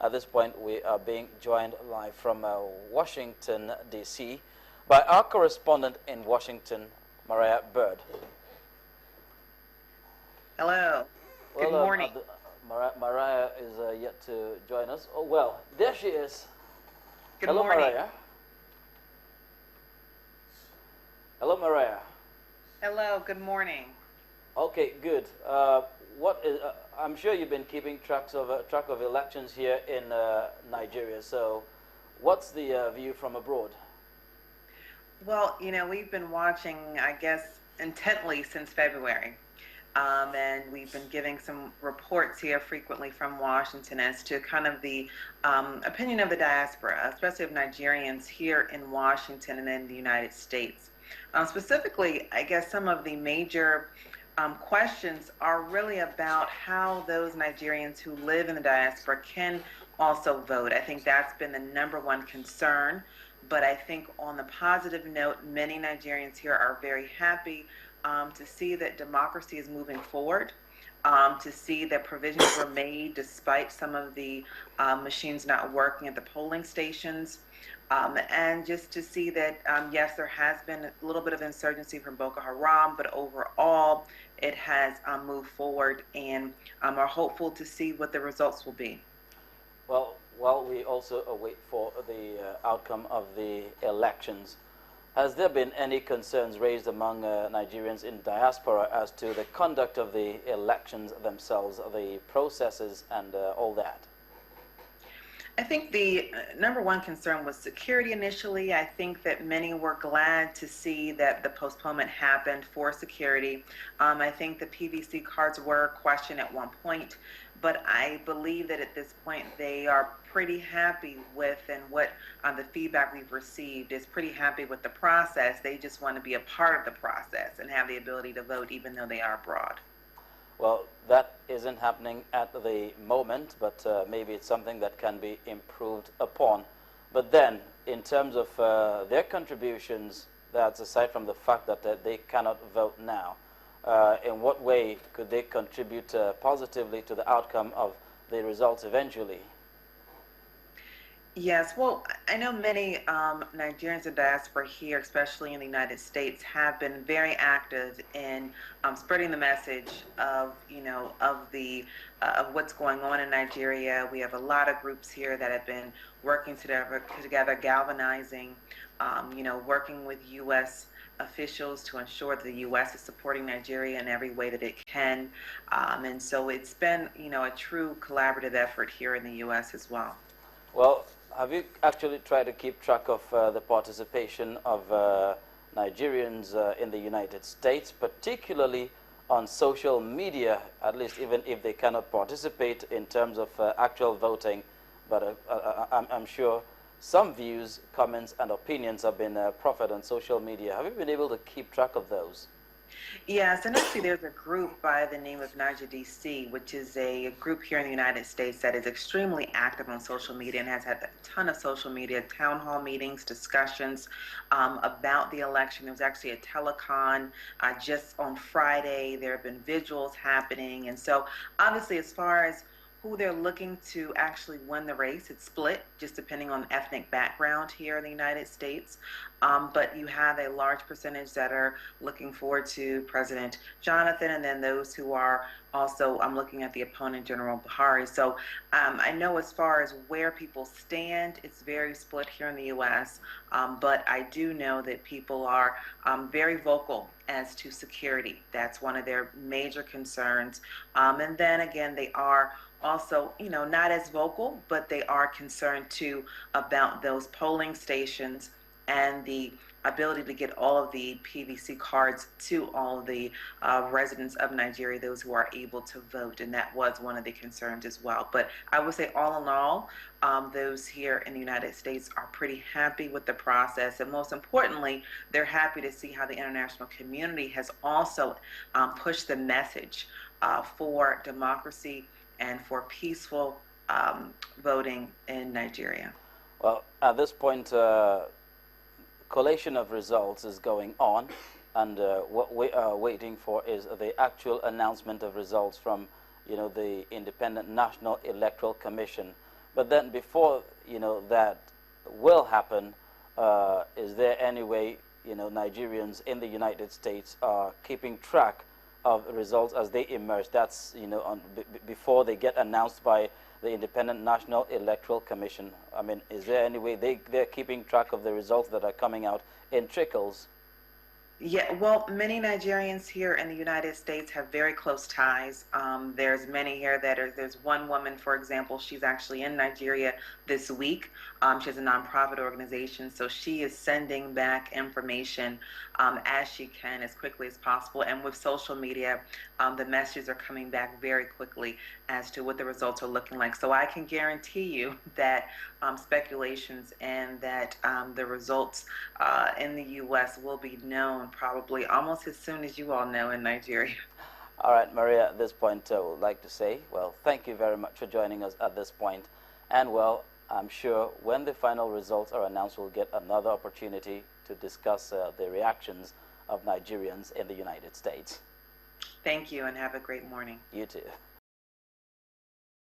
At this point, we are being joined live from Washington, D.C. by our correspondent in Washington, Byrd. Hello. Good morning. Mariah is yet to join us. Oh, well, there she is. Good Hello, morning. Mariah. Hello, Mariah. Hello, good morning. Okay, good. I'm sure you've been keeping track of elections here in Nigeria. So, what's the view from abroad? Well, we've been watching, I guess, intently since February. And we've been giving some reports here frequently from Washington as to kind of the opinion of the diaspora, especially of Nigerians here in Washington and in the United States. Specifically, I guess some of the major questions are really about how those Nigerians who live in the diaspora can also vote. I think that's been the number one concern. But I think on the positive note, many Nigerians here are very happy to see that democracy is moving forward, to see that provisions were made despite some of the machines not working at the polling stations, and just to see that, yes, there has been a little bit of insurgency from Boko Haram, but overall it has moved forward, and are hopeful to see what the results will be. Well, while we also await for the outcome of the elections, has there been any concerns raised among Nigerians in diaspora as to the conduct of the elections themselves, the processes, and all that? I think the number one concern was security initially. I think that many were glad to see that the postponement happened for security. I think the PVC cards were questioned at one point, but I believe that at this point they are pretty happy with, and what the feedback we've received is pretty happy with the process. They just want to be a part of the process and have the ability to vote even though they are abroad. Well, that isn't happening at the moment, but maybe it's something that can be improved upon. But then, in terms of their contributions, that's aside from the fact that they cannot vote now, in what way could they contribute positively to the outcome of the results eventually? Yes, well, I know many Nigerians in diaspora here, especially in the United States, have been very active in spreading the message of, of what's going on in Nigeria. We have a lot of groups here that have been working together, galvanizing, working with U.S. officials to ensure that the U.S. is supporting Nigeria in every way that it can. And so it's been, a true collaborative effort here in the U.S. as well. Well, have you actually tried to keep track of the participation of Nigerians in the United States, particularly on social media, at least even if they cannot participate in terms of actual voting? But I'm sure some views, comments, and opinions have been proffered on social media. Have you been able to keep track of those? Yes, and actually there's a group by the name of Niger DC, which is a group here in the United States that is extremely active on social media and has had a ton of social media, town hall meetings, discussions about the election. There was actually a telecon just on Friday. There have been visuals happening. And so obviously, as far as who they're looking to actually win the race, it's split just depending on ethnic background here in the United States. But you have a large percentage that are looking forward to President Jonathan, and then those who are also looking at the opponent, General Buhari. So I know as far as where people stand, it's very split here in the U.S., but I do know that people are very vocal as to security. That's one of their major concerns. And then again, they are also, not as vocal, but they are concerned too about those polling stations and the ability to get all of the PVC cards to all of the residents of Nigeria, those who are able to vote. And that was one of the concerns as well. But I would say all in all, those here in the United States are pretty happy with the process. And most importantly, they're happy to see how the international community has also pushed the message for democracy and for peaceful voting in Nigeria. Well, at this point, collation of results is going on, and what we are waiting for is the actual announcement of results from, the Independent National Electoral Commission. But then before, that will happen, is there any way, Nigerians in the United States are keeping track of results as they emerge? That's, before they get announced by the Independent National Electoral Commission. I mean, is there any way they're keeping track of the results that are coming out in trickles? Yeah, well, many Nigerians here in the United States have very close ties. There's many here there's one woman, for example, she's actually in Nigeria this week. She has a nonprofit organization, so she is sending back information as she can, as quickly as possible. And with social media, the messages are coming back very quickly as to what the results are looking like. So I can guarantee you that speculations and that the results in the U.S. will be known probably almost as soon as you all know in Nigeria. All right, Maria, at this point, I would like to say, well, thank you very much for joining us at this point. And, well, I'm sure when the final results are announced, we'll get another opportunity to discuss the reactions of Nigerians in the United States. Thank you, and have a great morning. You too.